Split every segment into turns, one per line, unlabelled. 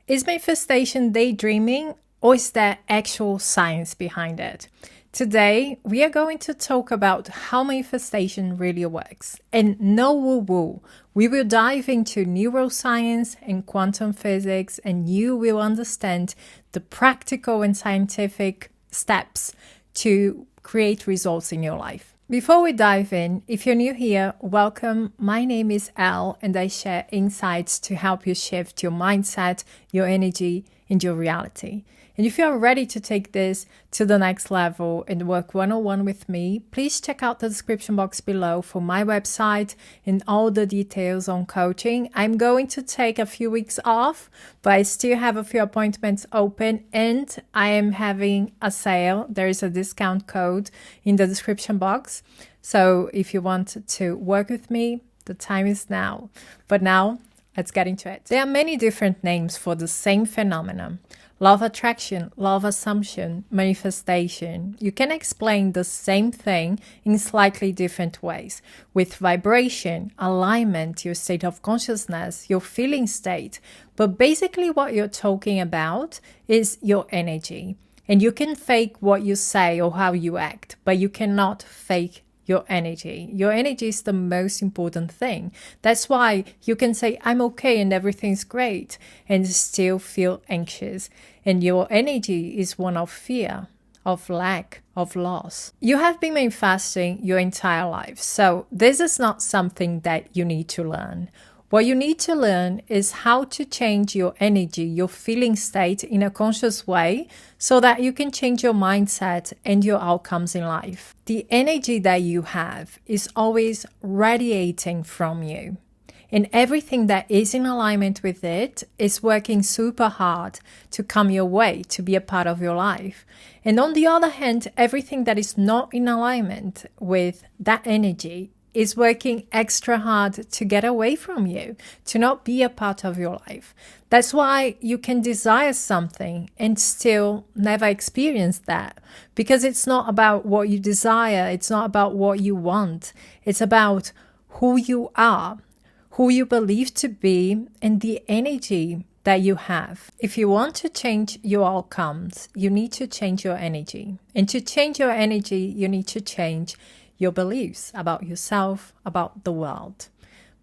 Is manifestation daydreaming, or is there actual science behind it? Today, we are going to talk about how manifestation really works. And no woo-woo, we will dive into neuroscience and quantum physics, and you will understand the practical and scientific steps to create results in your life. Before we dive in, if you're new here, welcome. My name is Elle, and I share insights to help you shift your mindset, your energy, and your reality. And if you're ready to take this to the next level and work one-on-one with me, please check out the description box below for my website and all the details on coaching. I'm going to take a few weeks off, but I still have a few appointments open, and I am having a sale. There is a discount code in the description box. So if you want to work with me, the time is now. But now, let's get into it. There are many different names for the same phenomenon. Law of attraction, law of assumption, manifestation. You can explain the same thing in slightly different ways. With vibration, alignment, your state of consciousness, your feeling state. But basically what you're talking about is your energy. And you can fake what you say or how you act, but you cannot fake your energy. Your energy is the most important thing. That's why you can say, I'm okay and everything's great, and still feel anxious. And your energy is one of fear, of lack, of loss. You have been manifesting your entire life. So this is not something that you need to learn. What you need to learn is how to change your energy, your feeling state in a conscious way so that you can change your mindset and your outcomes in life. The energy that you have is always radiating from you. And everything that is in alignment with it is working super hard to come your way, to be a part of your life. And on the other hand, everything that is not in alignment with that energy is working extra hard to get away from you, to not be a part of your life. That's why you can desire something and still never experience that, because it's not about what you desire, it's not about what you want, it's about who you are, who you believe to be, and the energy that you have. If you want to change your outcomes, you need to change your energy. And to change your energy, you need to change your beliefs about yourself, about the world.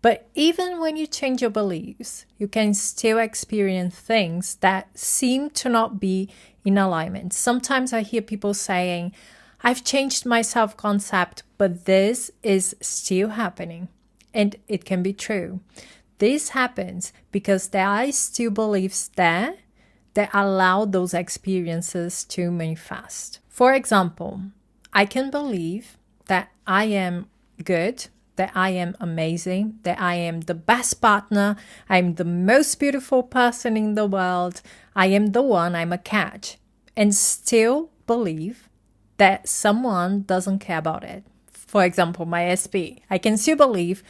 But even when you change your beliefs, you can still experience things that seem to not be in alignment. Sometimes I hear people saying, I've changed my self-concept, but this is still happening. And it can be true. This happens because there are still beliefs there that allow those experiences to manifest. For example, I can believe that I am good, that I am amazing, that I am the best partner, I'm the most beautiful person in the world, I am the one, I'm a catch, and still believe that someone doesn't care about it. For example, my SP. I can still believe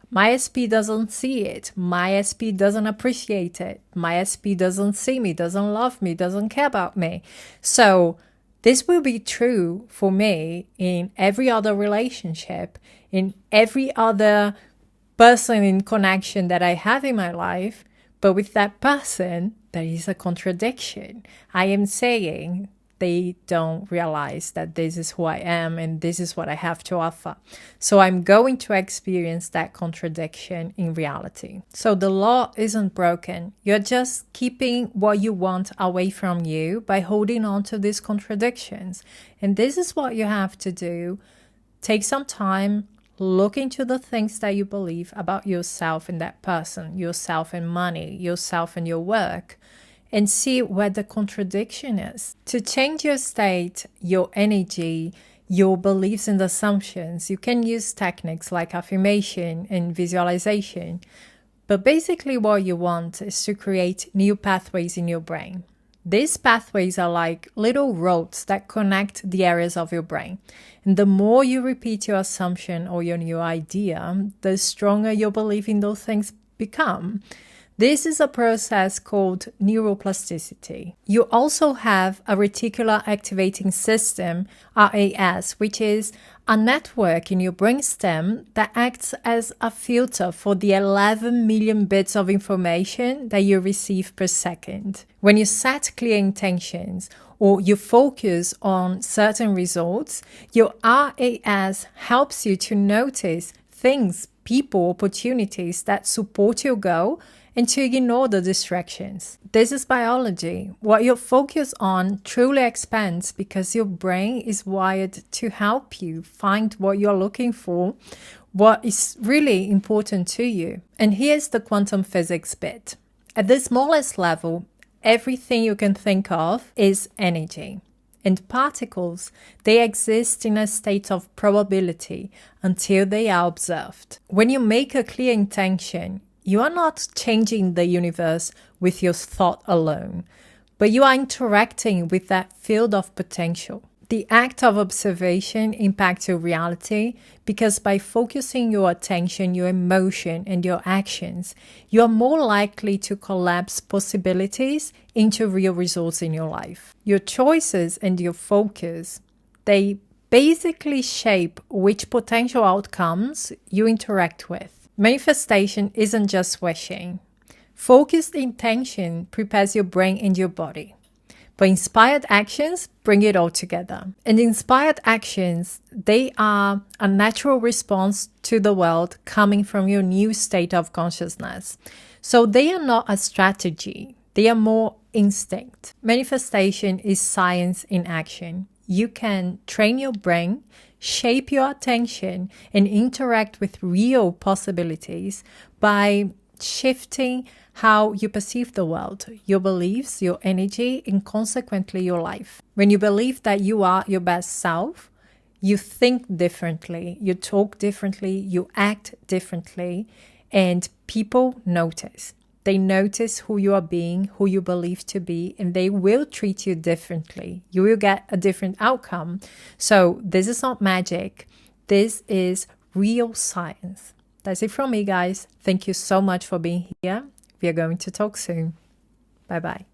my SP doesn't see it, my SP doesn't appreciate it, my SP doesn't see me, doesn't love me, doesn't care about me. So this will be true for me in every other relationship, in every other person in connection that I have in my life. But with that person, there is a contradiction. I am saying they don't realize that this is who I am and this is what I have to offer. So I'm going to experience that contradiction in reality. So the law isn't broken. You're just keeping what you want away from you by holding on to these contradictions. And this is what you have to do. Take some time, look into the things that you believe about yourself and that person, yourself and money, yourself and your work, and see where the contradiction is. To change your state, your energy, your beliefs and assumptions, you can use techniques like affirmation and visualization. But basically what you want is to create new pathways in your brain. These pathways are like little roads that connect the areas of your brain. And the more you repeat your assumption or your new idea, the stronger your belief in those things become. This is a process called neuroplasticity. You also have a reticular activating system, RAS, which is a network in your brainstem that acts as a filter for the 11 million bits of information that you receive per second. When you set clear intentions or you focus on certain results, your RAS helps you to notice things, people, opportunities that support your goal and to ignore the distractions. This is biology. What you focus on truly expands because your brain is wired to help you find what you're looking for, what is really important to you. And here's the quantum physics bit. At the smallest level, everything you can think of is energy. And particles, they exist in a state of probability until they are observed. When you make a clear intention, you are not changing the universe with your thought alone, but you are interacting with that field of potential. The act of observation impacts your reality because by focusing your attention, your emotion, and your actions, you are more likely to collapse possibilities into real results in your life. Your choices and your focus, they basically shape which potential outcomes you interact with. Manifestation isn't just wishing. Focused intention prepares your brain and your body. But inspired actions bring it all together. And inspired actions, they are a natural response to the world coming from your new state of consciousness. So they are not a strategy. They are more instinct. Manifestation is science in action. You can train your brain, shape your attention, and interact with real possibilities by shifting how you perceive the world, your beliefs, your energy, and consequently your life. When you believe that you are your best self, you think differently, you talk differently, you act differently, and people notice. They notice who you are being, who you believe to be, and they will treat you differently. You will get a different outcome. So this is not magic. This is real science. That's it from me, guys. Thank you so much for being here. We are going to talk soon. Bye-bye.